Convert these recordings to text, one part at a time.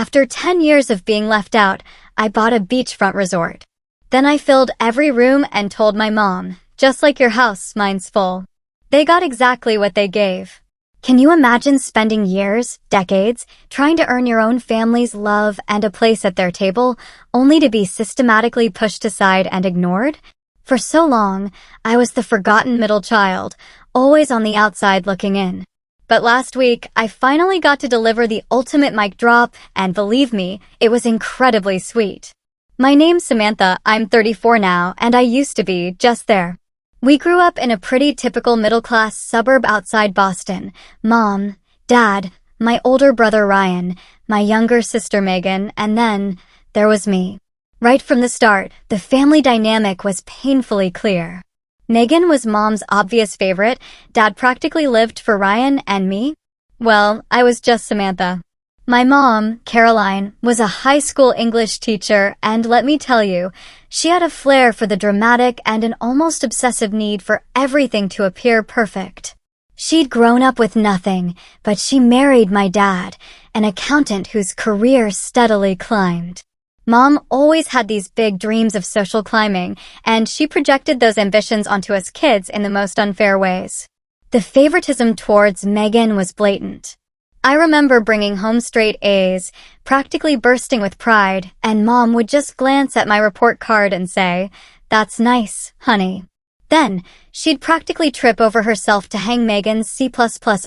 After 10 years of being left out, I bought a beachfront resort. Then I filled every room and told my mom, just like your house, mine's full. They got exactly what they gave. Can you imagine spending years, decades, trying to earn your own family's love and a place at their table, only to be systematically pushed aside and ignored? For so long, I was the forgotten middle child, always on the outside looking in. But last week, I finally got to deliver the ultimate mic drop, and believe me, it was incredibly sweet. My name's Samantha, I'm 34 now, and I used to be just there. We grew up in a pretty typical middle-class suburb outside Boston. Mom, Dad, my older brother Ryan, my younger sister Megan, and then there was me. Right from the start, the family dynamic was painfully clear. Megan was Mom's obvious favorite. Dad practically lived for Ryan and me. Well, I was just Samantha. My mom, Caroline, was a high school English teacher, and let me tell you, she had a flair for the dramatic and an almost obsessive need for everything to appear perfect. She'd grown up with nothing, but she married my dad, an accountant whose career steadily climbed. Mom always had these big dreams of social climbing, and she projected those ambitions onto us kids in the most unfair ways. The favoritism towards Megan was blatant. I remember bringing home straight A's, practically bursting with pride, and Mom would just glance at my report card and say, "That's nice, honey." Then, she'd practically trip over herself to hang Megan's C++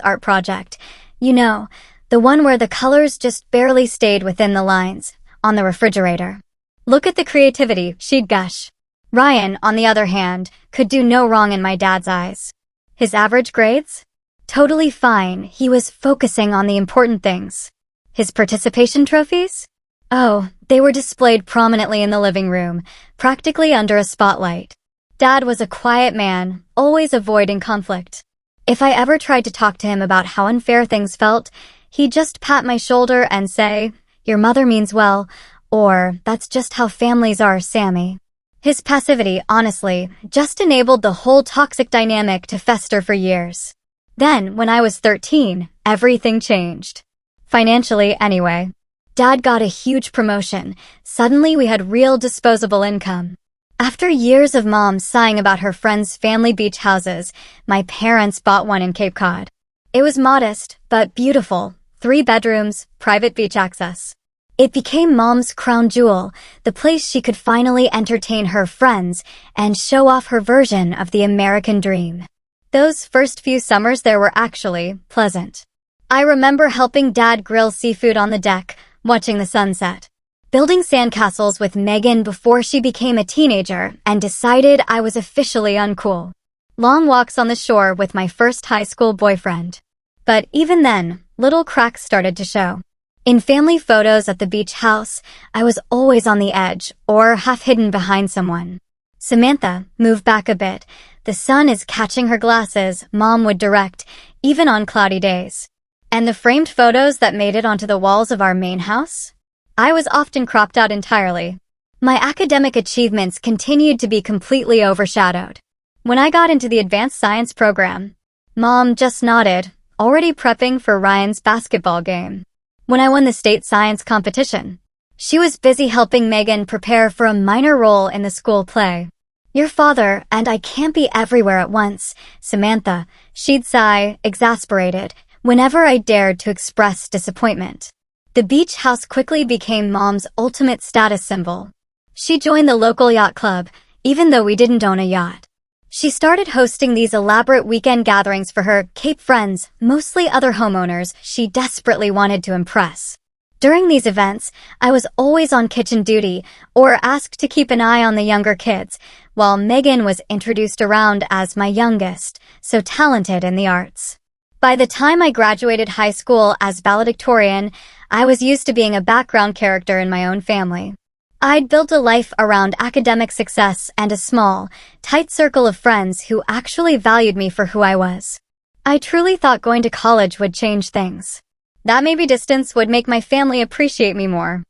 art project. You know, the one where the colors just barely stayed within the lines, on the refrigerator. "Look at the creativity," she'd gush. Ryan, on the other hand, could do no wrong in my dad's eyes. His average grades? Totally fine, he was focusing on the important things. His participation trophies? Oh, they were displayed prominently in the living room, practically under a spotlight. Dad was a quiet man, always avoiding conflict. If I ever tried to talk to him about how unfair things felt, he'd just pat my shoulder and say, "Your mother means well," or "That's just how families are, Sammy." His passivity, honestly, just enabled the whole toxic dynamic to fester for years. Then, when I was 13, everything changed. Financially, anyway. Dad got a huge promotion. Suddenly, we had real disposable income. After years of Mom sighing about her friends' family beach houses, my parents bought one in Cape Cod. It was modest, but beautiful. 3 bedrooms, private beach access. It became Mom's crown jewel, the place she could finally entertain her friends and show off her version of the American dream. Those first few summers there were actually pleasant. I remember helping Dad grill seafood on the deck, watching the sunset. Building sandcastles with Megan before she became a teenager and decided I was officially uncool. Long walks on the shore with my first high school boyfriend. But even then, little cracks started to show. In family photos at the beach house, I was always on the edge or half hidden behind someone. "Samantha, move back a bit. The sun is catching her glasses," Mom would direct, even on cloudy days. And the framed photos that made it onto the walls of our main house? I was often cropped out entirely. My academic achievements continued to be completely overshadowed. When I got into the advanced science program, Mom just nodded, already prepping for Ryan's basketball game. When I won the state science competition, she was busy helping Megan prepare for a minor role in the school play. "Your father and I can't be everywhere at once, Samantha," she'd sigh, exasperated, whenever I dared to express disappointment. The beach house quickly became Mom's ultimate status symbol. She joined the local yacht club, even though we didn't own a yacht. She started hosting these elaborate weekend gatherings for her Cape friends, mostly other homeowners she desperately wanted to impress. During these events, I was always on kitchen duty or asked to keep an eye on the younger kids, while Megan was introduced around as my youngest, so talented in the arts. By the time I graduated high school as valedictorian, I was used to being a background character in my own family. I'd built a life around academic success and a small, tight circle of friends who actually valued me for who I was. I truly thought going to college would change things. That maybe distance would make my family appreciate me more.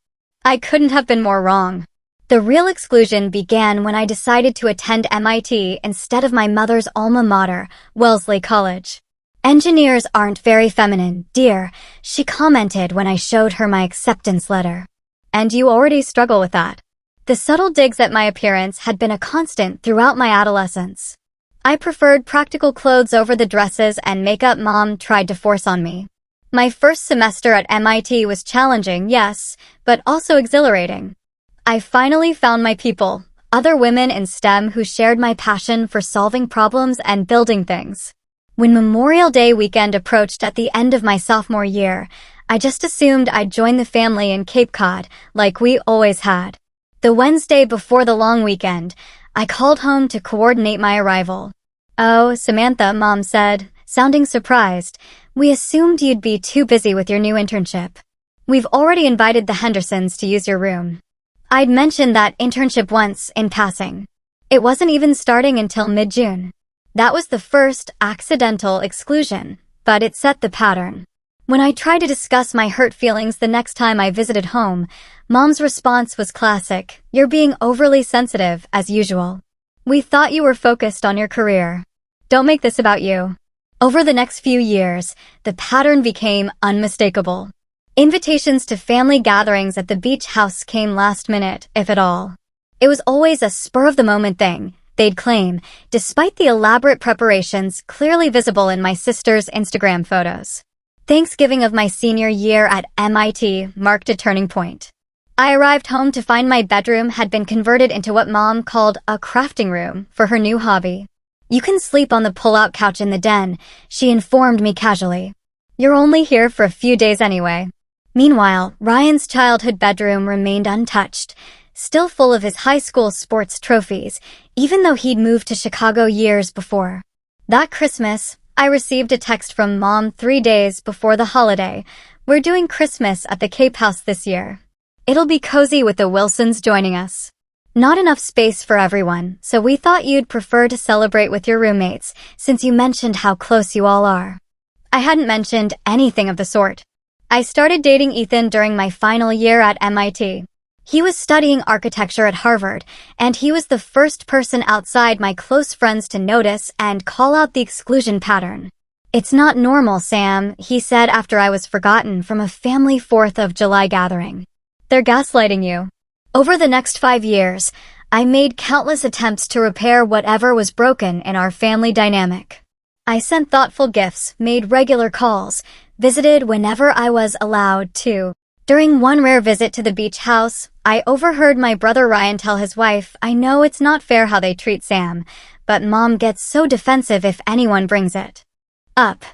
I couldn't have been more wrong. The real exclusion began when I decided to attend MIT instead of my mother's alma mater, Wellesley College. Engineers aren't very feminine, dear, she commented when I showed her my acceptance letter. And you already struggle with that. The subtle digs at my appearance had been a constant throughout my adolescence. I preferred practical clothes over the dresses and makeup Mom tried to force on me. My first semester at MIT was challenging, yes, but also exhilarating. I finally found my people, other women in STEM who shared my passion for solving problems and building things. When Memorial Day weekend approached at the end of my sophomore year, I just assumed I'd join the family in Cape Cod, like we always had. The Wednesday before the long weekend, I called home to coordinate my arrival. "Oh, Samantha," Mom said, sounding surprised, "we assumed you'd be too busy with your new internship. We've already invited the Hendersons to use your room." I'd mentioned that internship once, in passing. It wasn't even starting until mid-June. That was the first accidental exclusion, but it set the pattern. When I tried to discuss my hurt feelings the next time I visited home, Mom's response was classic: "You're being overly sensitive, as usual. We thought you were focused on your career. Don't make this about you." Over the next few years, the pattern became unmistakable. Invitations to family gatherings at the beach house came last minute, if at all. It was always a spur-of-the-moment thing, they'd claim, despite the elaborate preparations clearly visible in my sister's Instagram photos. Thanksgiving of my senior year at MIT marked a turning point. I arrived home to find my bedroom had been converted into what Mom called a crafting room for her new hobby. "You can sleep on the pull-out couch in the den," she informed me casually. "You're only here for a few days anyway." Meanwhile, Ryan's childhood bedroom remained untouched, still full of his high school sports trophies, even though he'd moved to Chicago years before. That Christmas, I received a text from Mom 3 days before the holiday. "We're doing Christmas at the Cape House this year. It'll be cozy with the Wilsons joining us. Not enough space for everyone, so we thought you'd prefer to celebrate with your roommates, since you mentioned how close you all are." I hadn't mentioned anything of the sort. I started dating Ethan during my final year at MIT. He was studying architecture at Harvard, and he was the first person outside my close friends to notice and call out the exclusion pattern. "It's not normal, Sam," he said after I was forgotten from a family 4th of July gathering. "They're gaslighting you." Over the next 5 years, I made countless attempts to repair whatever was broken in our family dynamic. I sent thoughtful gifts, made regular calls, visited whenever I was allowed to. During one rare visit to the beach house, I overheard my brother Ryan tell his wife, "I know it's not fair how they treat Sam, but Mom gets so defensive if anyone brings it up."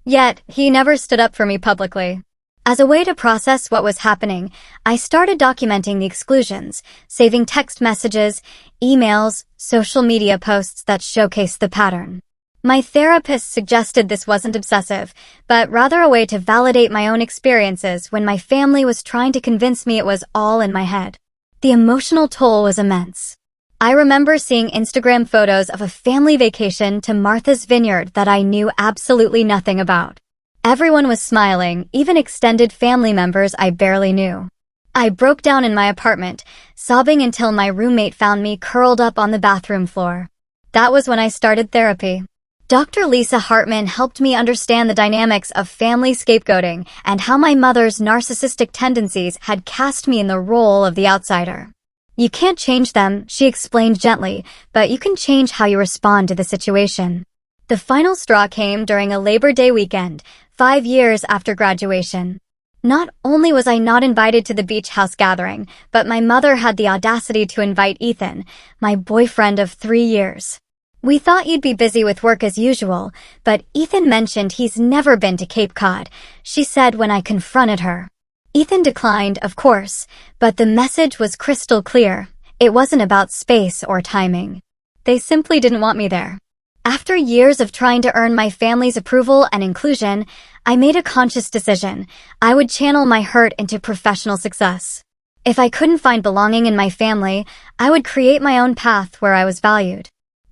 Yet, he never stood up for me publicly. As a way to process what was happening, I started documenting the exclusions, saving text messages, emails, social media posts that showcased the pattern. My therapist suggested this wasn't obsessive, but rather a way to validate my own experiences when my family was trying to convince me it was all in my head. The emotional toll was immense. I remember seeing Instagram photos of a family vacation to Martha's Vineyard that I knew absolutely nothing about. Everyone was smiling, even extended family members I barely knew. I broke down in my apartment, sobbing until my roommate found me curled up on the bathroom floor. That was when I started therapy. Dr. Lisa Hartman helped me understand the dynamics of family scapegoating and how my mother's narcissistic tendencies had cast me in the role of the outsider. "You can't change them," she explained gently, "but you can change how you respond to the situation." The final straw came during a Labor Day weekend, 5 years after graduation. Not only was I not invited to the beach house gathering, but my mother had the audacity to invite Ethan, my boyfriend of 3 years. "We thought you'd be busy with work as usual, but Ethan mentioned he's never been to Cape Cod," she said when I confronted her. Ethan declined, of course, but the message was crystal clear. It wasn't about space or timing. They simply didn't want me there. After years of trying to earn my family's approval and inclusion, I made a conscious decision. I would channel my hurt into professional success. If I couldn't find belonging in my family, I would create my own path where I was valued.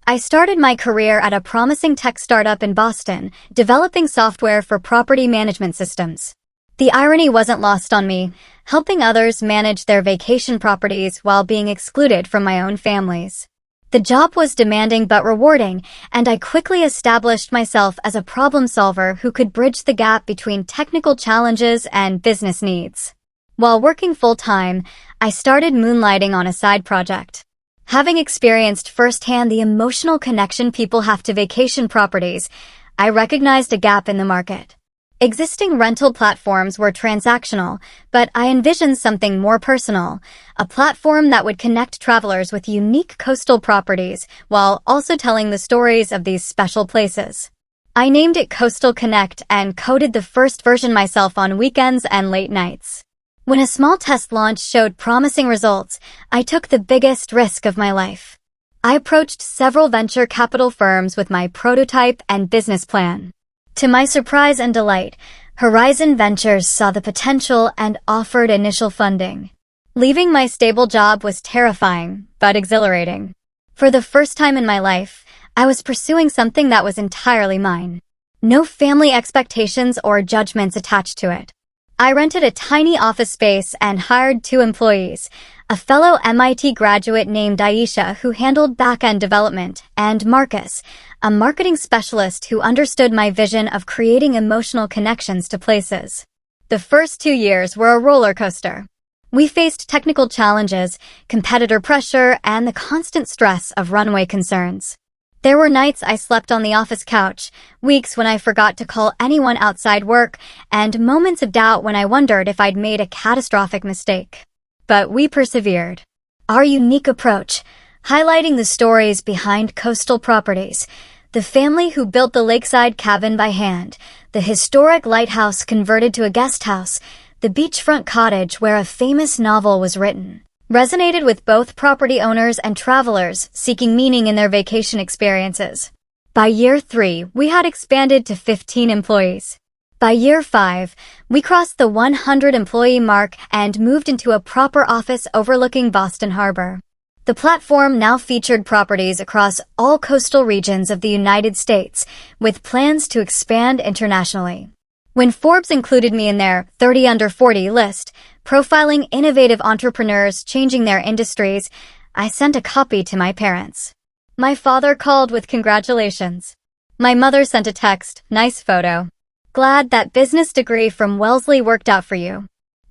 I started my career at a promising tech startup in Boston, developing software for property management systems. The irony wasn't lost on me, helping others manage their vacation properties while being excluded from my own families. The job was demanding but rewarding, and I quickly established myself as a problem solver who could bridge the gap between technical challenges and business needs. While working full-time, I started moonlighting on a side project. Having experienced firsthand the emotional connection people have to vacation properties, I recognized a gap in the market. Existing rental platforms were transactional, but I envisioned something more personal, a platform that would connect travelers with unique coastal properties while also telling the stories of these special places. I named it Coastal Connect and coded the first version myself on weekends and late nights. When a small test launch showed promising results, I took the biggest risk of my life. I approached several venture capital firms with my prototype and business plan. To my surprise and delight, Horizon Ventures saw the potential and offered initial funding. Leaving my stable job was terrifying, but exhilarating. For the first time in my life, I was pursuing something that was entirely mine. No family expectations or judgments attached to it. I rented a tiny office space and hired 2 employees, a fellow MIT graduate named Aisha who handled back-end development, and Marcus, a marketing specialist who understood my vision of creating emotional connections to places. The first 2 years were a roller coaster. We faced technical challenges, competitor pressure, and the constant stress of runway concerns. There were nights I slept on the office couch, weeks when I forgot to call anyone outside work, and moments of doubt when I wondered if I'd made a catastrophic mistake. But we persevered. Our unique approach, highlighting the stories behind coastal properties, the family who built the lakeside cabin by hand, the historic lighthouse converted to a guest house, the beachfront cottage where a famous novel was written, resonated with both property owners and travelers seeking meaning in their vacation experiences. By year 3, we had expanded to 15 employees. By year 5, we crossed the 100-employee mark and moved into a proper office overlooking Boston Harbor. The platform now featured properties across all coastal regions of the United States, with plans to expand internationally. When Forbes included me in their 30 Under 40 list, profiling innovative entrepreneurs changing their industries, I sent a copy to my parents. My father called with congratulations. My mother sent a text, "Nice photo. Glad that business degree from Wellesley worked out for you."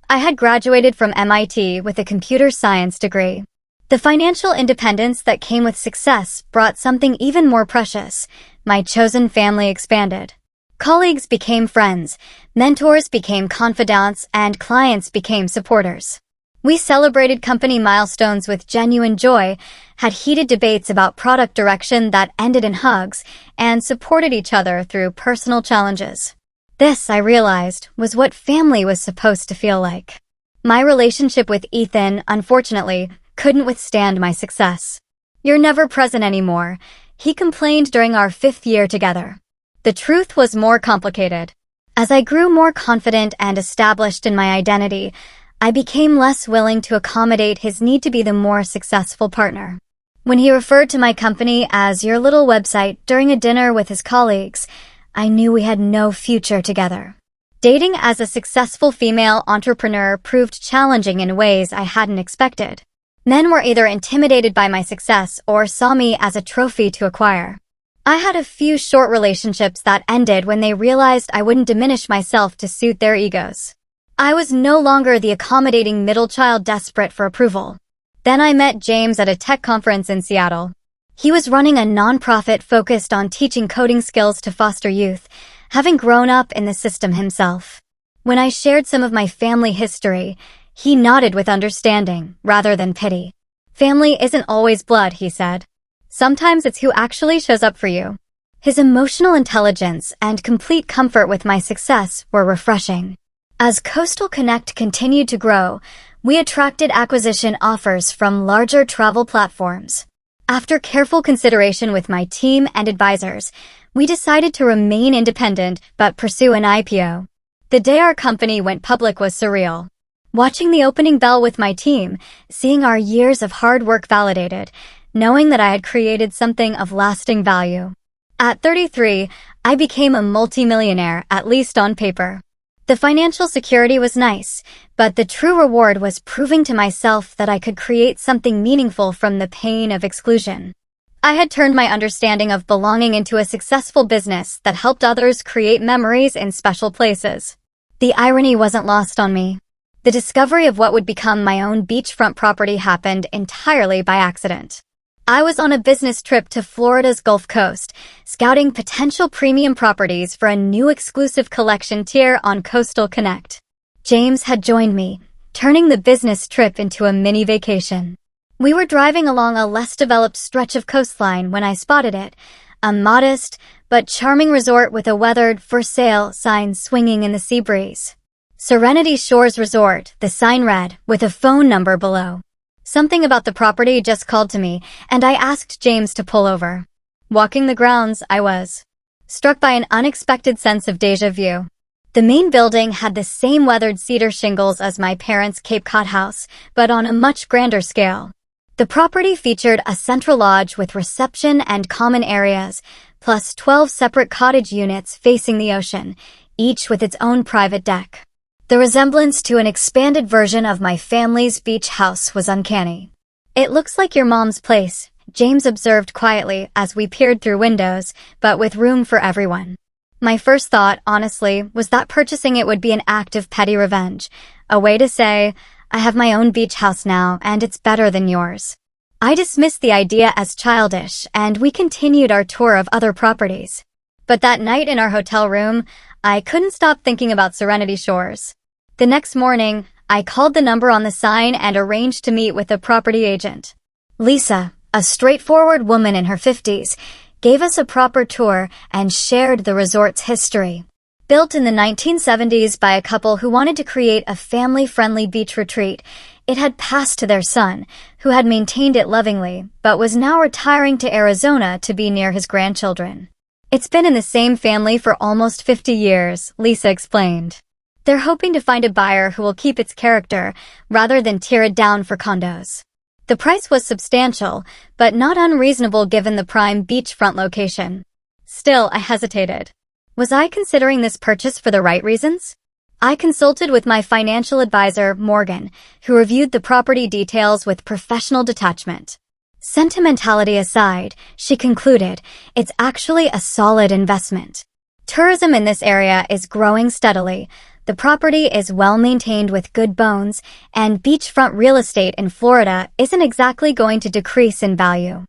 I had graduated from MIT with a computer science degree. The financial independence that came with success brought something even more precious. My chosen family expanded. Colleagues became friends, mentors became confidants, and clients became supporters. We celebrated company milestones with genuine joy, had heated debates about product direction that ended in hugs, and supported each other through personal challenges. This, I realized, was what family was supposed to feel like. My relationship with Ethan, unfortunately, couldn't withstand my success. "You're never present anymore," he complained during our 5th year together. The truth was more complicated. As I grew more confident and established in my identity, I became less willing to accommodate his need to be the more successful partner. When he referred to my company as "your little website" during a dinner with his colleagues, I knew we had no future together. Dating as a successful female entrepreneur proved challenging in ways I hadn't expected. Men were either intimidated by my success or saw me as a trophy to acquire. I had a few short relationships that ended when they realized I wouldn't diminish myself to suit their egos. I was no longer the accommodating middle child desperate for approval. Then I met James at a tech conference in Seattle. He was running a nonprofit focused on teaching coding skills to foster youth, having grown up in the system himself. When I shared some of my family history, he nodded with understanding rather than pity. "Family isn't always blood," he said. "Sometimes it's who actually shows up for you." His emotional intelligence and complete comfort with my success were refreshing. As Coastal Connect continued to grow, we attracted acquisition offers from larger travel platforms. After careful consideration with my team and advisors, we decided to remain independent but pursue an IPO. The day our company went public was surreal. Watching the opening bell with my team, seeing our years of hard work validated, knowing that I had created something of lasting value. At 33, I became a multimillionaire, at least on paper. The financial security was nice, but the true reward was proving to myself that I could create something meaningful from the pain of exclusion. I had turned my understanding of belonging into a successful business that helped others create memories in special places. The irony wasn't lost on me. The discovery of what would become my own beachfront property happened entirely by accident. I was on a business trip to Florida's Gulf Coast, scouting potential premium properties for a new exclusive collection tier on Coastal Connect. James had joined me, turning the business trip into a mini vacation. We were driving along a less developed stretch of coastline when I spotted it, a modest but charming resort with a weathered "For Sale" sign swinging in the sea breeze. Serenity Shores Resort, the sign read, with a phone number below. Something about the property just called to me, and I asked James to pull over. Walking the grounds, I was struck by an unexpected sense of déjà vu. The main building had the same weathered cedar shingles as my parents' Cape Cod house, but on a much grander scale. The property featured a central lodge with reception and common areas, plus 12 separate cottage units facing the ocean, each with its own private deck. The resemblance to an expanded version of my family's beach house was uncanny. "It looks like your mom's place," James observed quietly as we peered through windows, but with room for everyone. My first thought, honestly, was that purchasing it would be an act of petty revenge, a way to say, "I have my own beach house now, and it's better than yours." I dismissed the idea as childish, and we continued our tour of other properties. But that night in our hotel room, I couldn't stop thinking about Serenity Shores. The next morning, I called the number on the sign and arranged to meet with the property agent. Lisa, a straightforward woman in her 50s, gave us a proper tour and shared the resort's history. Built in the 1970s by a couple who wanted to create a family-friendly beach retreat, it had passed to their son, who had maintained it lovingly, but was now retiring to Arizona to be near his grandchildren. "It's been in the same family for almost 50 years, Lisa explained. "They're hoping to find a buyer who will keep its character, rather than tear it down for condos." The price was substantial, but not unreasonable given the prime beachfront location. Still, I hesitated. Was I considering this purchase for the right reasons? I consulted with my financial advisor, Morgan, who reviewed the property details with professional detachment. Sentimentality aside, she concluded, it's actually a solid investment. Tourism in this area is growing steadily. The property is well maintained with good bones, and beachfront real estate in Florida isn't exactly going to decrease in value.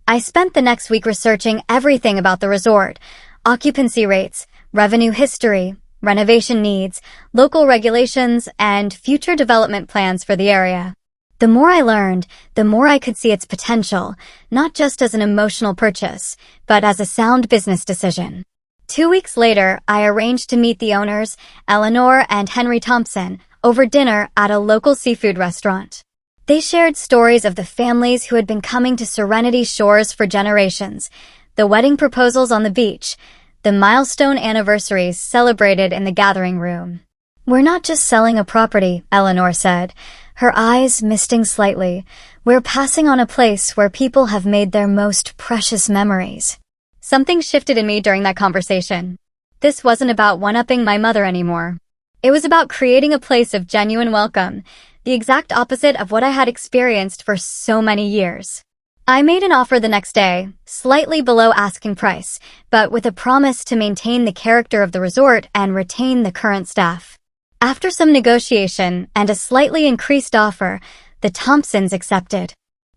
I spent the next week researching everything about the resort: occupancy rates, revenue history, renovation needs, local regulations, and future development plans for the area. The more I learned, the more I could see its potential, not just as an emotional purchase, but as a sound business decision. 2 weeks later, I arranged to meet the owners, Eleanor and Henry Thompson, over dinner at a local seafood restaurant. They shared stories of the families who had been coming to Serenity Shores for generations, the wedding proposals on the beach, the milestone anniversaries celebrated in the gathering room. "We're not just selling a property," Eleanor said, her eyes misting slightly. "We're passing on a place where people have made their most precious memories." Something shifted in me during that conversation. This wasn't about one-upping my mother anymore. It was about creating a place of genuine welcome, the exact opposite of what I had experienced for so many years. I made an offer the next day, slightly below asking price, but with a promise to maintain the character of the resort and retain the current staff. After some negotiation and a slightly increased offer, the Thompsons accepted.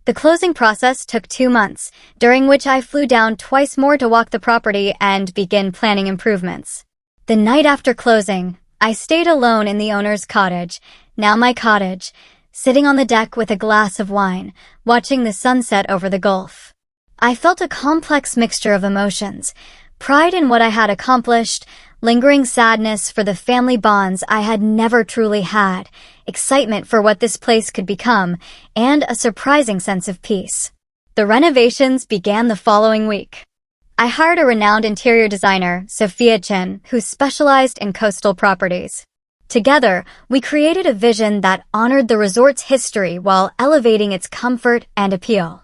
The closing process took 2 months, during which I flew down twice more to walk the property and begin planning improvements. The night after closing, I stayed alone in the owner's cottage, now my cottage, sitting on the deck with a glass of wine, watching the sunset over the Gulf. I felt a complex mixture of emotions: pride in what I had accomplished, lingering sadness for the family bonds I had never truly had, excitement for what this place could become, and a surprising sense of peace. The renovations began the following week. I hired a renowned interior designer, Sophia Chin, who specialized in coastal properties. Together, we created a vision that honored the resort's history while elevating its comfort and appeal.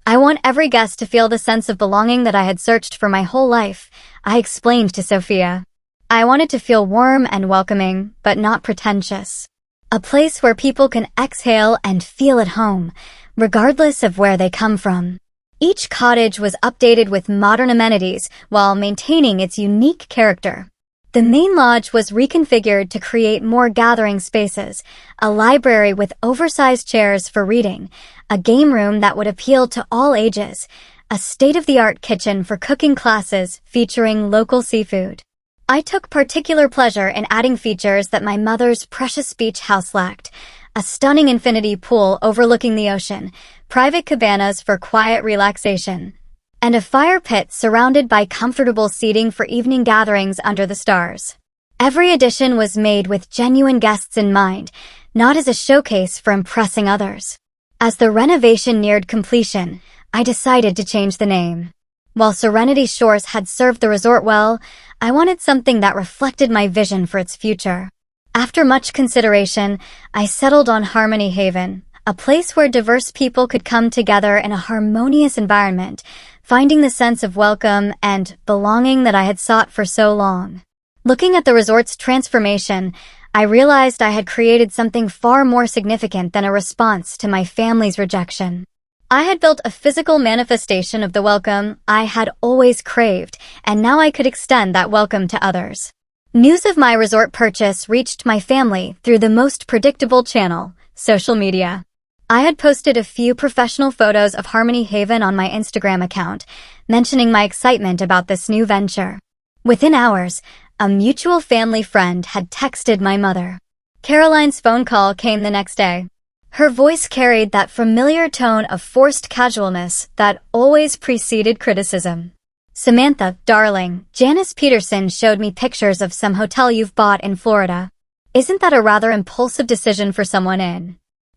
"I want every guest to feel the sense of belonging that I had searched for my whole life," I explained to Sophia. "I wanted to feel warm and welcoming, but not pretentious. A place where people can exhale and feel at home, regardless of where they come from." Each cottage was updated with modern amenities while maintaining its unique character. The main lodge was reconfigured to create more gathering spaces, a library with oversized chairs for reading, a game room that would appeal to all ages, a state-of-the-art kitchen for cooking classes featuring local seafood. I took particular pleasure in adding features that my mother's precious beach house lacked: a stunning infinity pool overlooking the ocean, private cabanas for quiet relaxation, and a fire pit surrounded by comfortable seating for evening gatherings under the stars. Every addition was made with genuine guests in mind, not as a showcase for impressing others. As the renovation neared completion, I decided to change the name. While Serenity Shores had served the resort well, I wanted something that reflected my vision for its future. After much consideration, I settled on Harmony Haven, a place where diverse people could come together in a harmonious environment, finding the sense of welcome and belonging that I had sought for so long. Looking at the resort's transformation, I realized I had created something far more significant than a response to my family's rejection. I had built a physical manifestation of the welcome I had always craved, and now I could extend that welcome to others. News of my resort purchase reached my family through the most predictable channel: social media. I had posted a few professional photos of Harmony Haven on my Instagram account, mentioning my excitement about this new venture. Within hours, a mutual family friend had texted my mother. Caroline's phone call came the next day. Her voice carried that familiar tone of forced casualness that always preceded criticism. "Samantha, darling, Janice Peterson showed me pictures of some hotel you've bought in Florida. Isn't that a rather impulsive decision for someone in?"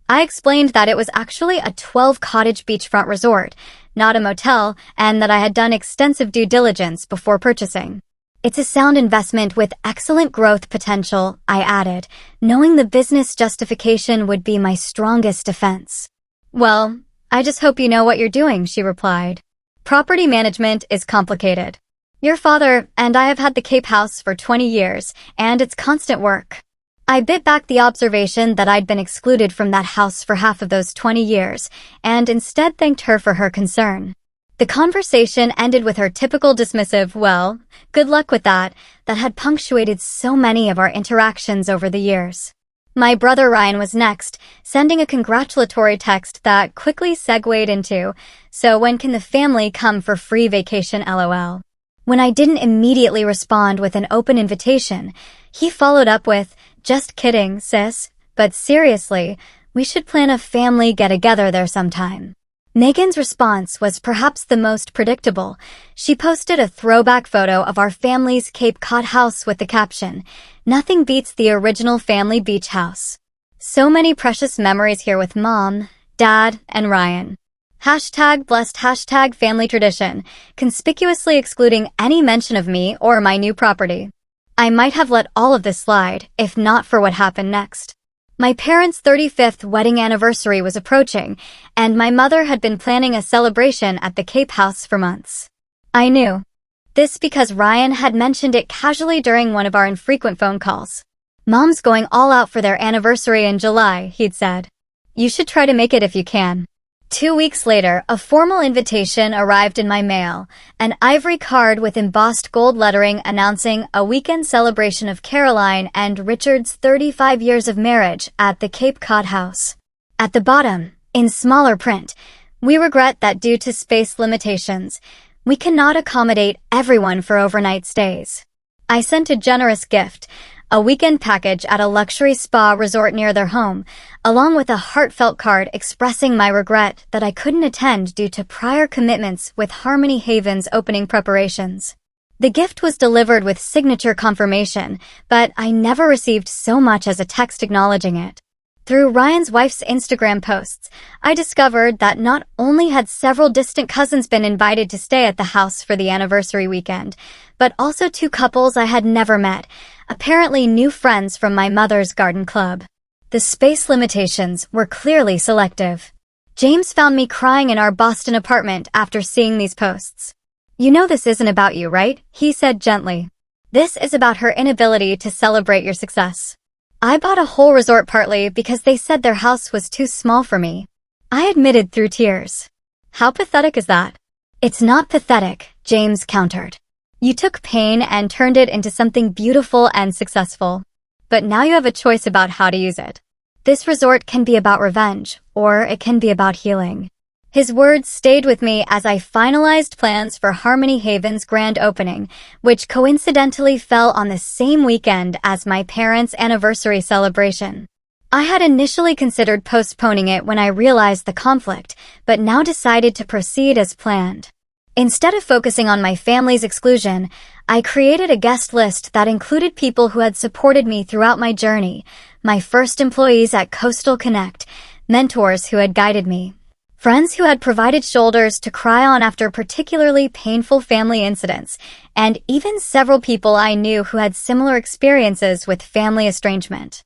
I explained that it was actually a 12-cottage beachfront resort, not a motel, and that I had done extensive due diligence before purchasing. "It's a sound investment with excellent growth potential," I added, knowing the business justification would be my strongest defense. "Well, I just hope you know what you're doing," she replied. "Property management is complicated. Your father and I have had the Cape House for 20 years, and it's constant work." I bit back the observation that I'd been excluded from that house for half of those 20 years, and instead thanked her for her concern. The conversation ended with her typical dismissive, "Well, good luck with that," that had punctuated so many of our interactions over the years. My brother Ryan was next, sending a congratulatory text that quickly segued into, "So when can the family come for free vacation, LOL?" When I didn't immediately respond with an open invitation, he followed up with, "Just kidding, sis, but seriously, we should plan a family get-together there sometime." Megan's response was perhaps the most predictable. She posted a throwback photo of our family's Cape Cod house with the caption, "Nothing beats the original family beach house. So many precious memories here with Mom, Dad, and Ryan. #blessed #family tradition," conspicuously excluding any mention of me or my new property. I might have let all of this slide, if not for what happened next. My parents' 35th wedding anniversary was approaching, and my mother had been planning a celebration at the Cape House for months. I knew this because Ryan had mentioned it casually during one of our infrequent phone calls. "Mom's going all out for their anniversary in July," he'd said. "You should try to make it if you can." 2 weeks later, a formal invitation arrived in my mail, an ivory card with embossed gold lettering announcing a weekend celebration of Caroline and Richard's 35 years of marriage at the Cape Cod house. At the bottom, in smaller print, "We regret that due to space limitations, we cannot accommodate everyone for overnight stays." I sent a generous gift, a weekend package at a luxury spa resort near their home, along with a heartfelt card expressing my regret that I couldn't attend due to prior commitments with Harmony Haven's opening preparations. The gift was delivered with signature confirmation, but I never received so much as a text acknowledging it. Through Ryan's wife's Instagram posts, I discovered that not only had several distant cousins been invited to stay at the house for the anniversary weekend, but also 2 couples I had never met, apparently new friends from my mother's garden club. The space limitations were clearly selective. James found me crying in our Boston apartment after seeing these posts. "You know this isn't about you, right?" he said gently. "This is about her inability to celebrate your success." I bought a whole resort partly because they said their house was too small for me. I admitted through tears. How pathetic is that? It's not pathetic, James countered. You took pain and turned it into something beautiful and successful. But now you have a choice about how to use it. This resort can be about revenge, or it can be about healing. His words stayed with me as I finalized plans for Harmony Haven's grand opening, which coincidentally fell on the same weekend as my parents' anniversary celebration. I had initially considered postponing it when I realized the conflict, but now decided to proceed as planned. Instead of focusing on my family's exclusion, I created a guest list that included people who had supported me throughout my journey, my first employees at Coastal Connect, mentors who had guided me, friends who had provided shoulders to cry on after particularly painful family incidents, and even several people I knew who had similar experiences with family estrangement.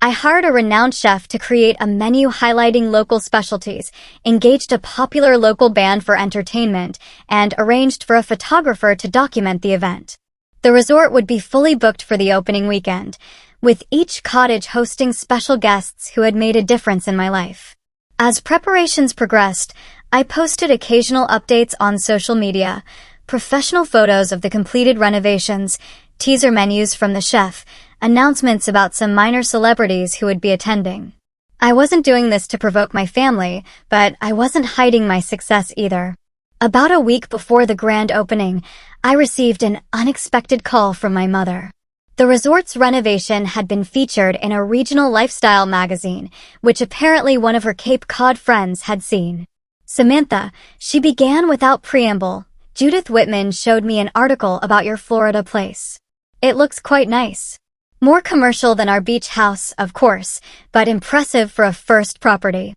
I hired a renowned chef to create a menu highlighting local specialties, engaged a popular local band for entertainment, and arranged for a photographer to document the event. The resort would be fully booked for the opening weekend, with each cottage hosting special guests who had made a difference in my life. As preparations progressed, I posted occasional updates on social media, professional photos of the completed renovations, teaser menus from the chef, announcements about some minor celebrities who would be attending. I wasn't doing this to provoke my family, but I wasn't hiding my success either. About a week before the grand opening, I received an unexpected call from my mother. The resort's renovation had been featured in a regional lifestyle magazine, which apparently one of her Cape Cod friends had seen. Samantha, she began without preamble. Judith Whitman showed me an article about your Florida place. It looks quite nice. More commercial than our beach house, of course, but impressive for a first property.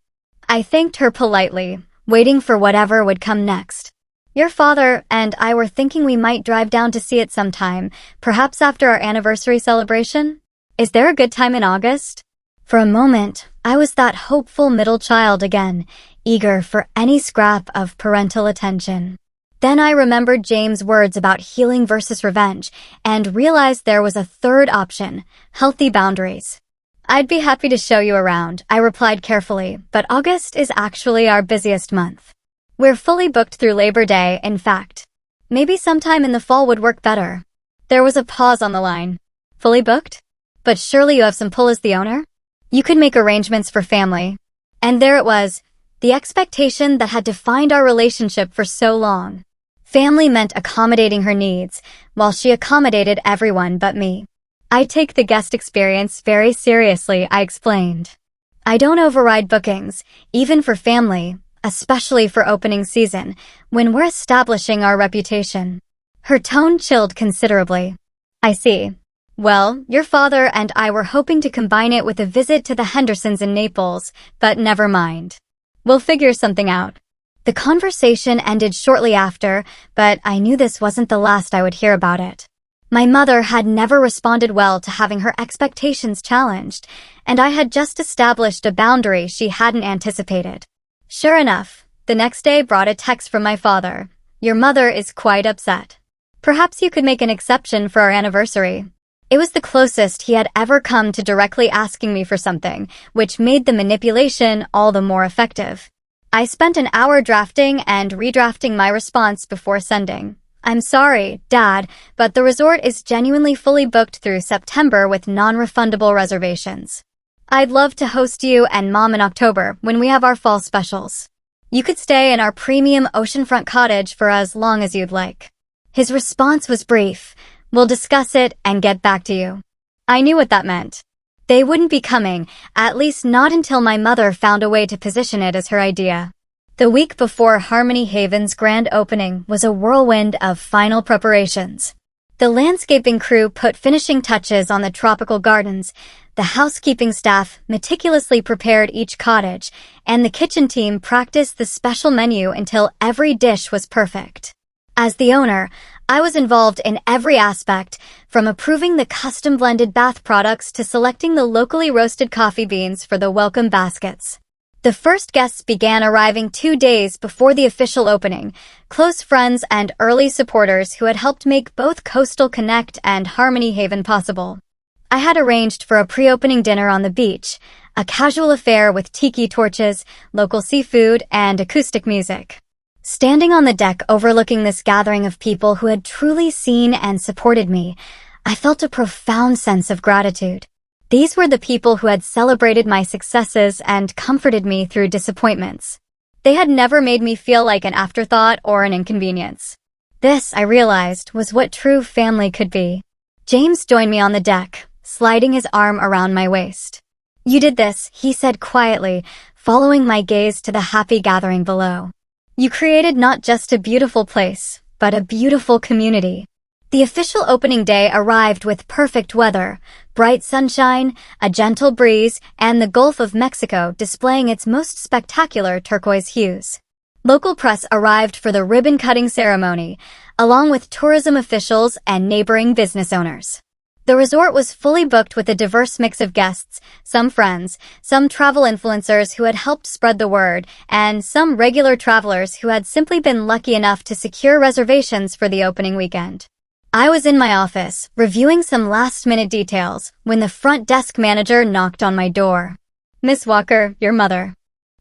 I thanked her politely, waiting for whatever would come next. Your father and I were thinking we might drive down to see it sometime, perhaps after our anniversary celebration? Is there a good time in August? For a moment, I was that hopeful middle child again, eager for any scrap of parental attention. Then I remembered James' words about healing versus revenge and realized there was a third option, healthy boundaries. I'd be happy to show you around, I replied carefully, but August is actually our busiest month. We're fully booked through Labor Day, in fact. Maybe sometime in the fall would work better. There was a pause on the line. Fully booked? But surely you have some pull as the owner? You could make arrangements for family. And there it was, the expectation that had defined our relationship for so long. Family meant accommodating her needs, while she accommodated everyone but me. I take the guest experience very seriously, I explained. I don't override bookings, even for family, especially for opening season, when we're establishing our reputation. Her tone chilled considerably. I see. Well, your father and I were hoping to combine it with a visit to the Hendersons in Naples, but never mind. We'll figure something out. The conversation ended shortly after, but I knew this wasn't the last I would hear about it. My mother had never responded well to having her expectations challenged, and I had just established a boundary she hadn't anticipated. Sure enough, the next day brought a text from my father. Your mother is quite upset. Perhaps you could make an exception for our anniversary. It was the closest he had ever come to directly asking me for something, which made the manipulation all the more effective. I spent an hour drafting and redrafting my response before sending. I'm sorry, Dad, but the resort is genuinely fully booked through September with non-refundable reservations. I'd love to host you and Mom in October when we have our fall specials. You could stay in our premium oceanfront cottage for as long as you'd like. His response was brief. We'll discuss it and get back to you. I knew what that meant. They wouldn't be coming, at least not until my mother found a way to position it as her idea. The week before Harmony Haven's grand opening was a whirlwind of final preparations. The landscaping crew put finishing touches on the tropical gardens, the housekeeping staff meticulously prepared each cottage, and the kitchen team practiced the special menu until every dish was perfect. As the owner, I was involved in every aspect, from approving the custom-blended bath products to selecting the locally roasted coffee beans for the welcome baskets. The first guests began arriving 2 days before the official opening, close friends and early supporters who had helped make both Coastal Connect and Harmony Haven possible. I had arranged for a pre-opening dinner on the beach, a casual affair with tiki torches, local seafood, and acoustic music. Standing on the deck overlooking this gathering of people who had truly seen and supported me, I felt a profound sense of gratitude. These were the people who had celebrated my successes and comforted me through disappointments. They had never made me feel like an afterthought or an inconvenience. This, I realized, was what true family could be. James joined me on the deck, sliding his arm around my waist. "You did this," he said quietly, following my gaze to the happy gathering below. "You created not just a beautiful place, but a beautiful community." The official opening day arrived with perfect weather, bright sunshine, a gentle breeze, and the Gulf of Mexico displaying its most spectacular turquoise hues. Local press arrived for the ribbon-cutting ceremony, along with tourism officials and neighboring business owners. The resort was fully booked with a diverse mix of guests, some friends, some travel influencers who had helped spread the word, and some regular travelers who had simply been lucky enough to secure reservations for the opening weekend. I was in my office, reviewing some last-minute details, when the front desk manager knocked on my door. "Miss Walker, your mother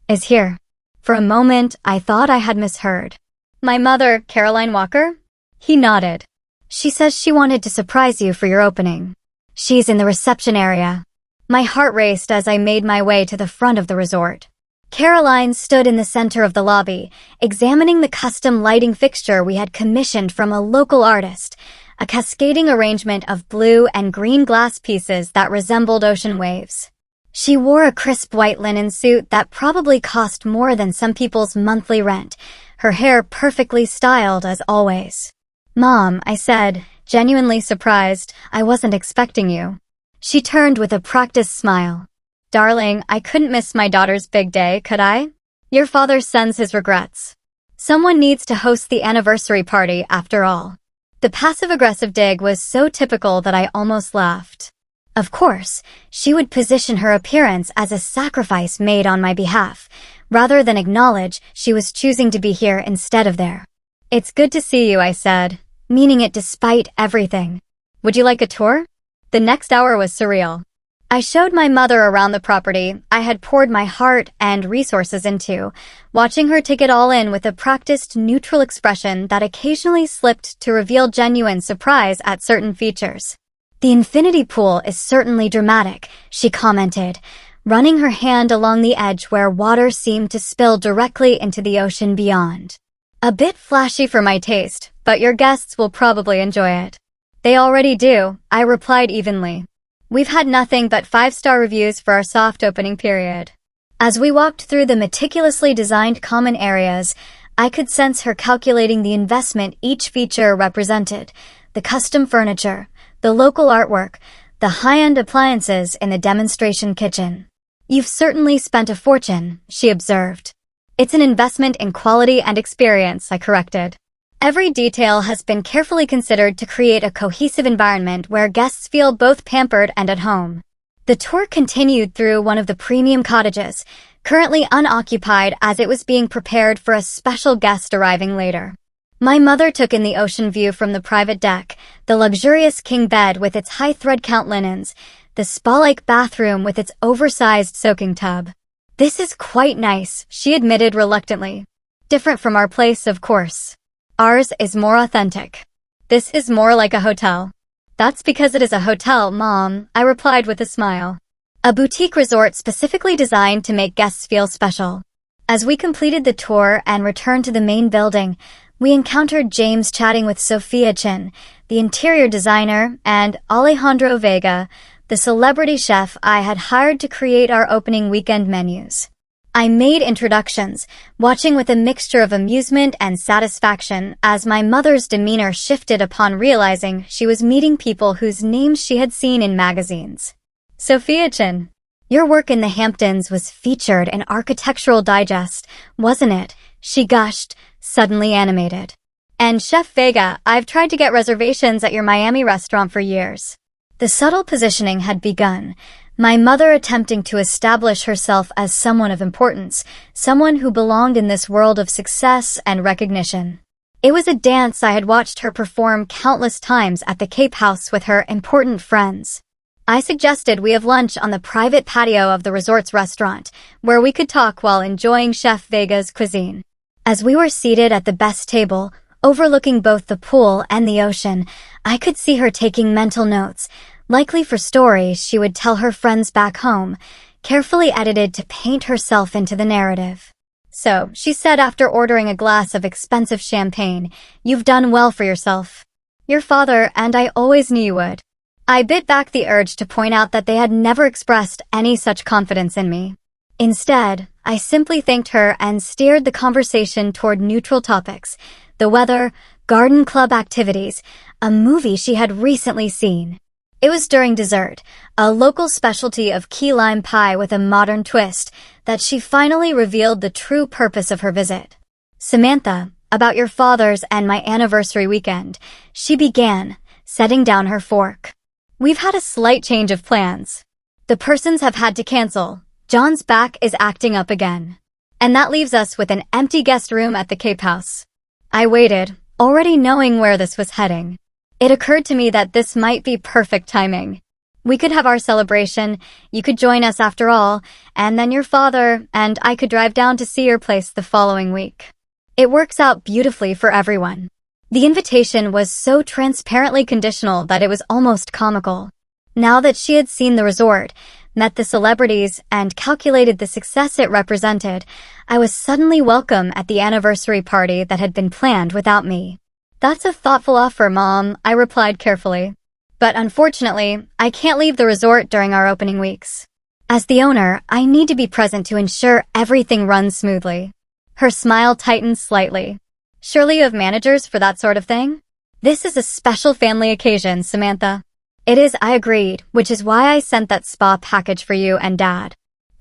is here." For a moment, I thought I had misheard. "My mother, Caroline Walker?" He nodded. "She says she wanted to surprise you for your opening. She's in the reception area." My heart raced as I made my way to the front of the resort. Caroline stood in the center of the lobby, examining the custom lighting fixture we had commissioned from a local artist, a cascading arrangement of blue and green glass pieces that resembled ocean waves. She wore a crisp white linen suit that probably cost more than some people's monthly rent, her hair perfectly styled as always. "Mom," I said, genuinely surprised, "I wasn't expecting you." She turned with a practiced smile. "Darling, I couldn't miss my daughter's big day, could I? Your father sends his regrets. Someone needs to host the anniversary party after all." The passive-aggressive dig was so typical that I almost laughed. Of course, she would position her appearance as a sacrifice made on my behalf, rather than acknowledge she was choosing to be here instead of there. "It's good to see you," I said, meaning it despite everything. "Would you like a tour?" The next hour was surreal. I showed my mother around the property I had poured my heart and resources into, watching her take it all in with a practiced neutral expression that occasionally slipped to reveal genuine surprise at certain features. "The infinity pool is certainly dramatic," she commented, running her hand along the edge where water seemed to spill directly into the ocean beyond. "A bit flashy for my taste, but your guests will probably enjoy it." "They already do," I replied evenly. "We've had nothing but 5-star reviews for our soft opening period." As we walked through the meticulously designed common areas, I could sense her calculating the investment each feature represented: the custom furniture, the local artwork, the high-end appliances in the demonstration kitchen. "You've certainly spent a fortune," she observed. "It's an investment in quality and experience," I corrected. "Every detail has been carefully considered to create a cohesive environment where guests feel both pampered and at home." The tour continued through one of the premium cottages, currently unoccupied as it was being prepared for a special guest arriving later. My mother took in the ocean view from the private deck, the luxurious king bed with its high thread count linens, the spa-like bathroom with its oversized soaking tub. "This is quite nice," she admitted reluctantly. "Different from our place, of course. Ours is more authentic. This is more like a hotel." "That's because it is a hotel, Mom," I replied with a smile. A boutique resort specifically designed to make guests feel special. As we completed the tour and returned to the main building, we encountered James chatting with Sophia Chin, the interior designer, and Alejandro Vega, the celebrity chef I had hired to create our opening weekend menus. I made introductions, watching with a mixture of amusement and satisfaction as my mother's demeanor shifted upon realizing she was meeting people whose names she had seen in magazines. "Sophia Chin, your work in the Hamptons was featured in Architectural Digest, wasn't it?" she gushed, suddenly animated. "And Chef Vega, I've tried to get reservations at your Miami restaurant for years." The subtle positioning had begun, my mother attempting to establish herself as someone of importance, someone who belonged in this world of success and recognition. It was a dance I had watched her perform countless times at the Cape House with her important friends. I suggested we have lunch on the private patio of the resort's restaurant, where we could talk while enjoying Chef Vega's cuisine. As we were seated at the best table, overlooking both the pool and the ocean, I could see her taking mental notes, likely for stories she would tell her friends back home, carefully edited to paint herself into the narrative. "So," she said after ordering a glass of expensive champagne, "you've done well for yourself. Your father and I always knew you would." I bit back the urge to point out that they had never expressed any such confidence in me. Instead, I simply thanked her and steered the conversation toward neutral topics: the weather, garden club activities, a movie she had recently seen. It was during dessert, a local specialty of key lime pie with a modern twist, that she finally revealed the true purpose of her visit. "Samantha, about your father's and my anniversary weekend," she began, setting down her fork. "We've had a slight change of plans. The persons have had to cancel. John's back is acting up again. And that leaves us with an empty guest room at the Cape House." I waited, already knowing where this was heading. It occurred to me that this might be perfect timing. We could have our celebration, you could join us after all, and then your father and I could drive down to see your place the following week. It works out beautifully for everyone. The invitation was so transparently conditional that it was almost comical. Now that she had seen the resort, met the celebrities, and calculated the success it represented, I was suddenly welcome at the anniversary party that had been planned without me. "That's a thoughtful offer, Mom," I replied carefully. "But unfortunately, I can't leave the resort during our opening weeks. As the owner, I need to be present to ensure everything runs smoothly." Her smile tightened slightly. "Surely you have managers for that sort of thing?" "This is a special family occasion, Samantha." "It is," I agreed, "which is why I sent that spa package for you and Dad.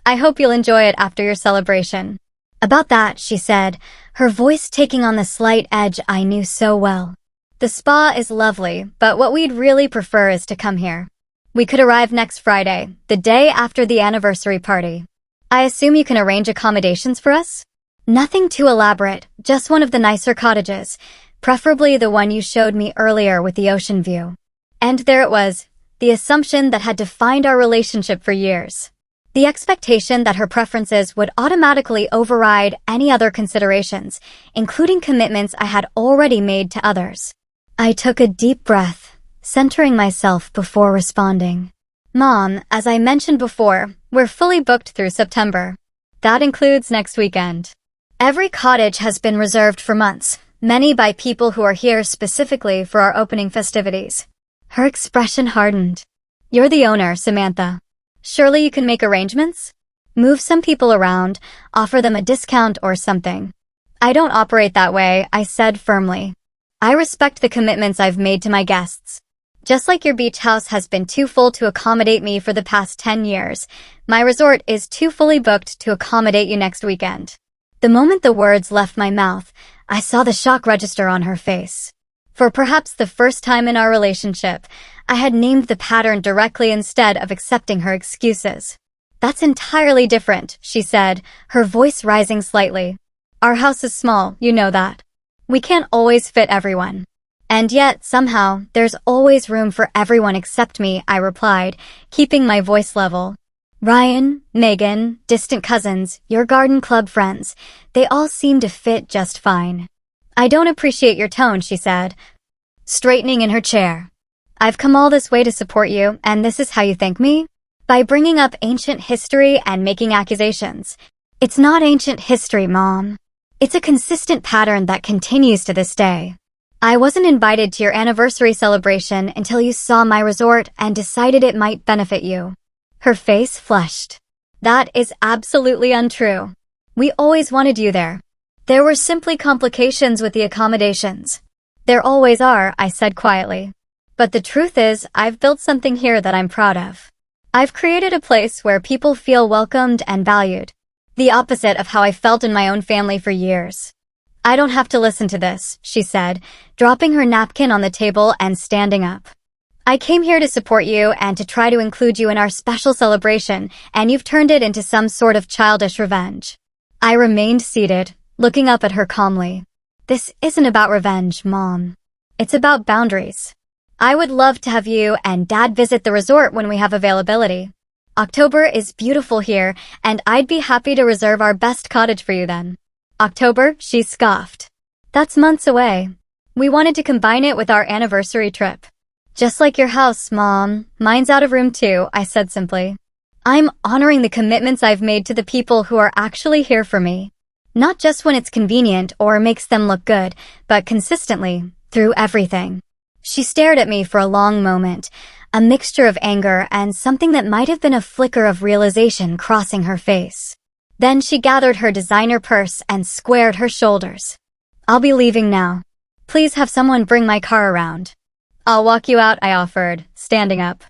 I hope you'll enjoy it after your celebration." "About that," she said, her voice taking on the slight edge I knew so well. "The spa is lovely, but what we'd really prefer is to come here. We could arrive next Friday, the day after the anniversary party. I assume you can arrange accommodations for us?" "Nothing too elaborate, just one of the nicer cottages, preferably the one you showed me earlier with the ocean view." And there it was, the assumption that had defined our relationship for years. The expectation that her preferences would automatically override any other considerations, including commitments I had already made to others. I took a deep breath, centering myself before responding. "Mom, as I mentioned before, we're fully booked through September. That includes next weekend. Every cottage has been reserved for months, many by people who are here specifically for our opening festivities." Her expression hardened. "You're the owner, Samantha. Surely you can make arrangements? Move some people around, offer them a discount or something." "I don't operate that way," I said firmly. "I respect the commitments I've made to my guests. Just like your beach house has been too full to accommodate me for the past 10 years, my resort is too fully booked to accommodate you next weekend." The moment the words left my mouth, I saw the shock register on her face. For perhaps the first time in our relationship, I had named the pattern directly instead of accepting her excuses. "That's entirely different," she said, her voice rising slightly. "Our house is small, you know that. We can't always fit everyone. And yet, somehow, there's always room for everyone except me," I replied, keeping my voice level. "Ryan, Megan, distant cousins, your garden club friends, they all seem to fit just fine." "I don't appreciate your tone," she said, straightening in her chair. "I've come all this way to support you, and this is how you thank me? By bringing up ancient history and making accusations." "It's not ancient history, Mom. It's a consistent pattern that continues to this day. I wasn't invited to your anniversary celebration until you saw my resort and decided it might benefit you." Her face flushed. "That is absolutely untrue. We always wanted you there. There were simply complications with the accommodations." "There always are," I said quietly. "But the truth is, I've built something here that I'm proud of. I've created a place where people feel welcomed and valued. The opposite of how I felt in my own family for years." "I don't have to listen to this," she said, dropping her napkin on the table and standing up. "I came here to support you and to try to include you in our special celebration, and you've turned it into some sort of childish revenge." I remained seated, looking up at her calmly. "This isn't about revenge, Mom. It's about boundaries. I would love to have you and Dad visit the resort when we have availability. October is beautiful here, and I'd be happy to reserve our best cottage for you then." October, she scoffed. That's months away. We wanted to combine it with our anniversary trip. Just like your house, Mom. Mine's out of room too, I said simply. I'm honoring the commitments I've made to the people who are actually here for me. Not just when it's convenient or makes them look good, but consistently, through everything. She stared at me for a long moment, a mixture of anger and something that might have been a flicker of realization crossing her face. Then she gathered her designer purse and squared her shoulders. I'll be leaving now. Please have someone bring my car around. I'll walk you out, I offered, standing up.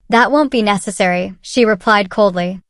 That won't be necessary, she replied coldly.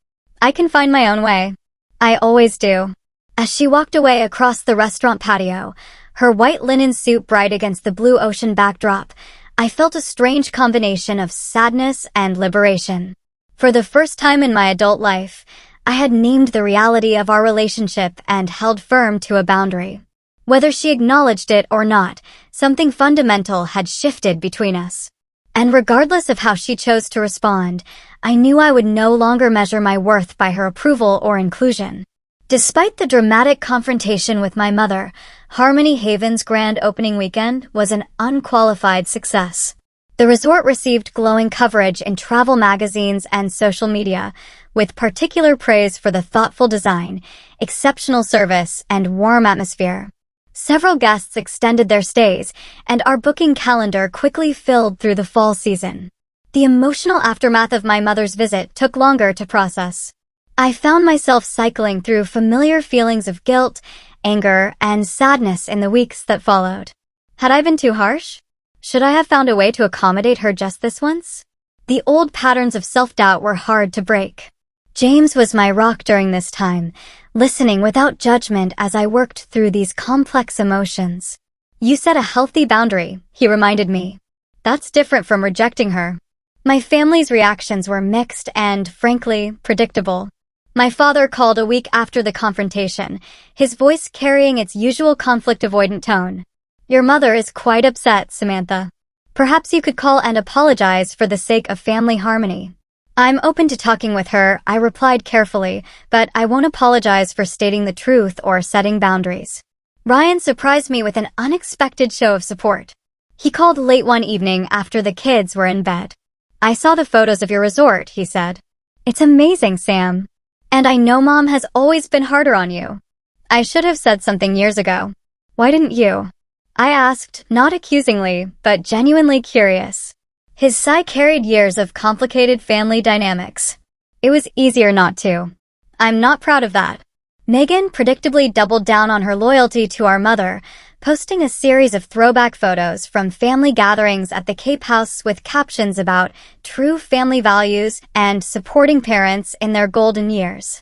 I can find my own way. I always do. As she walked away across the restaurant patio, her white linen suit bright against the blue ocean backdrop, I felt a strange combination of sadness and liberation. For the first time in my adult life, I had named the reality of our relationship and held firm to a boundary. Whether she acknowledged it or not, something fundamental had shifted between us. And regardless of how she chose to respond, I knew I would no longer measure my worth by her approval or inclusion. Despite the dramatic confrontation with my mother, Harmony Haven's grand opening weekend was an unqualified success. The resort received glowing coverage in travel magazines and social media, with particular praise for the thoughtful design, exceptional service, and warm atmosphere. Several guests extended their stays, and our booking calendar quickly filled through the fall season. The emotional aftermath of my mother's visit took longer to process. I found myself cycling through familiar feelings of guilt, anger, and sadness in the weeks that followed. Had I been too harsh? Should I have found a way to accommodate her just this once? The old patterns of self-doubt were hard to break. James was my rock during this time, listening without judgment as I worked through these complex emotions. You set a healthy boundary, he reminded me. That's different from rejecting her. My family's reactions were mixed and, frankly, predictable. My father called a week after the confrontation, his voice carrying its usual conflict-avoidant tone. Your mother is quite upset, Samantha. Perhaps you could call and apologize for the sake of family harmony. I'm open to talking with her, I replied carefully, but I won't apologize for stating the truth or setting boundaries. Ryan surprised me with an unexpected show of support. He called late one evening after the kids were in bed. I saw the photos of your resort, he said. It's amazing, Sam. And I know Mom has always been harder on you. I should have said something years ago. Why didn't you? I asked, not accusingly, but genuinely curious. His sigh carried years of complicated family dynamics. It was easier not to. I'm not proud of that. Megan predictably doubled down on her loyalty to our mother, posting a series of throwback photos from family gatherings at the Cape House with captions about true family values and supporting parents in their golden years.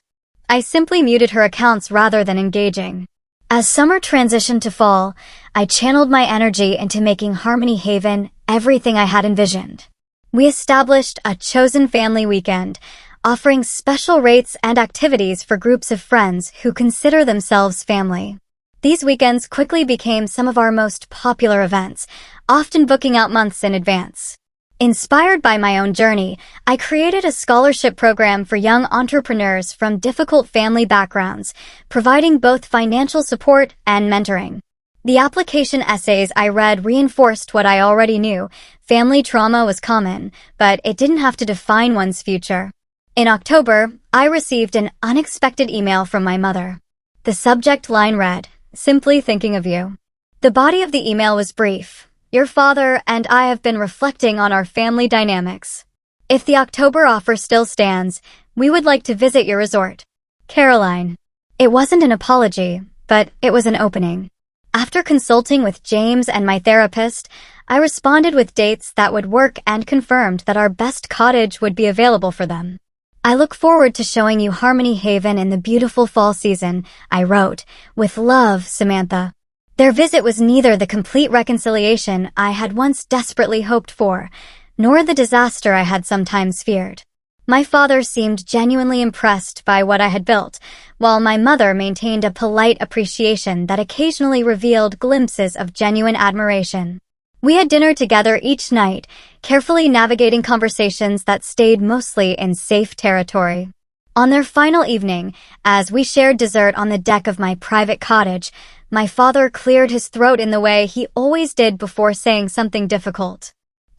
I simply muted her accounts rather than engaging. As summer transitioned to fall, I channeled my energy into making Harmony Haven everything I had envisioned. We established a chosen family weekend, offering special rates and activities for groups of friends who consider themselves family. These weekends quickly became some of our most popular events, often booking out months in advance. Inspired by my own journey, I created a scholarship program for young entrepreneurs from difficult family backgrounds, providing both financial support and mentoring. The application essays I read reinforced what I already knew. Family trauma was common, but it didn't have to define one's future. In October, I received an unexpected email from my mother. The subject line read, "Simply thinking of you." The body of the email was brief. Your father and I have been reflecting on our family dynamics. If the October offer still stands, we would like to visit your resort. Caroline. It wasn't an apology, but it was an opening. After consulting with James and my therapist, I responded with dates that would work and confirmed that our best cottage would be available for them. I look forward to showing you Harmony Haven in the beautiful fall season, I wrote, with love, Samantha. Their visit was neither the complete reconciliation I had once desperately hoped for, nor the disaster I had sometimes feared. My father seemed genuinely impressed by what I had built, while my mother maintained a polite appreciation that occasionally revealed glimpses of genuine admiration. We had dinner together each night, carefully navigating conversations that stayed mostly in safe territory. On their final evening, as we shared dessert on the deck of my private cottage, my father cleared his throat in the way he always did before saying something difficult.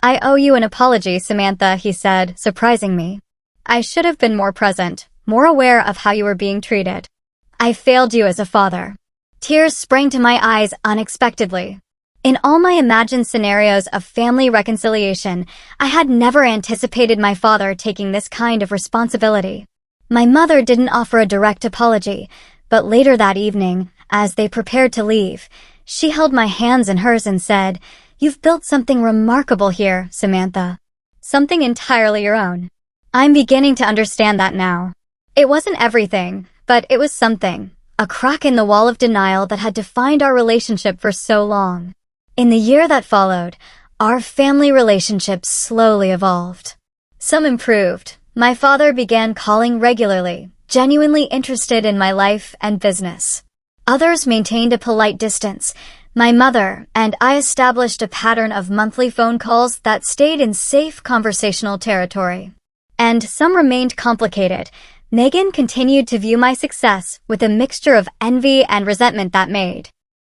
"I owe you an apology, Samantha," he said, surprising me. "I should have been more present, more aware of how you were being treated. I failed you as a father." Tears sprang to my eyes unexpectedly. In all my imagined scenarios of family reconciliation, I had never anticipated my father taking this kind of responsibility. My mother didn't offer a direct apology, but later that evening, as they prepared to leave, she held my hands in hers and said, "You've built something remarkable here, Samantha. Something entirely your own." I'm beginning to understand that now. It wasn't everything, but it was something, a crack in the wall of denial that had defined our relationship for so long. In the year that followed, our family relationship slowly evolved. Some improved. My father began calling regularly, genuinely interested in my life and business. Others maintained a polite distance. My mother and I established a pattern of monthly phone calls that stayed in safe conversational territory. And some remained complicated. Megan continued to view my success with a mixture of envy and resentment that made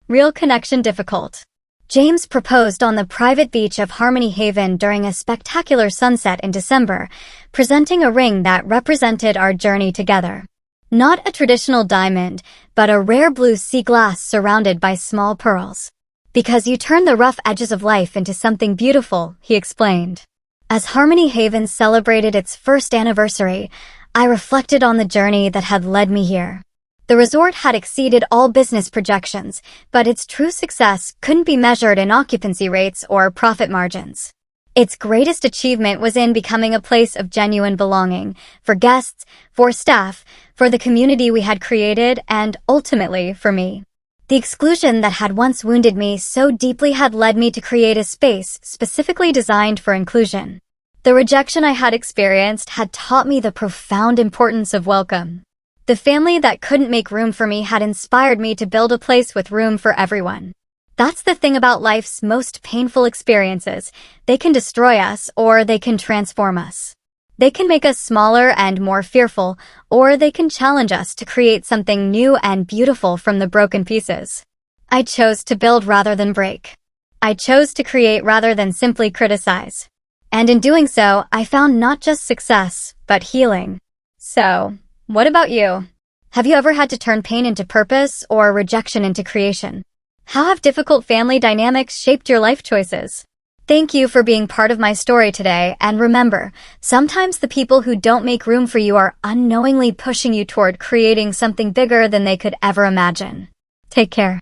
real connection difficult. James proposed on the private beach of Harmony Haven during a spectacular sunset in December, presenting a ring that represented our journey together. Not a traditional diamond, but a rare blue sea glass surrounded by small pearls. "Because you turn the rough edges of life into something beautiful," he explained. As Harmony Haven celebrated its first anniversary, I reflected on the journey that had led me here. The resort had exceeded all business projections, but its true success couldn't be measured in occupancy rates or profit margins. Its greatest achievement was in becoming a place of genuine belonging, for guests, for staff, for the community we had created, and ultimately for me. The exclusion that had once wounded me so deeply had led me to create a space specifically designed for inclusion. The rejection I had experienced had taught me the profound importance of welcome. The family that couldn't make room for me had inspired me to build a place with room for everyone. That's the thing about life's most painful experiences. They can destroy us, or they can transform us. They can make us smaller and more fearful, or they can challenge us to create something new and beautiful from the broken pieces. I chose to build rather than break. I chose to create rather than simply criticize. And in doing so, I found not just success, but healing. So, what about you? Have you ever had to turn pain into purpose or rejection into creation? How have difficult family dynamics shaped your life choices? Thank you for being part of my story today, and remember, sometimes the people who don't make room for you are unknowingly pushing you toward creating something bigger than they could ever imagine. Take care.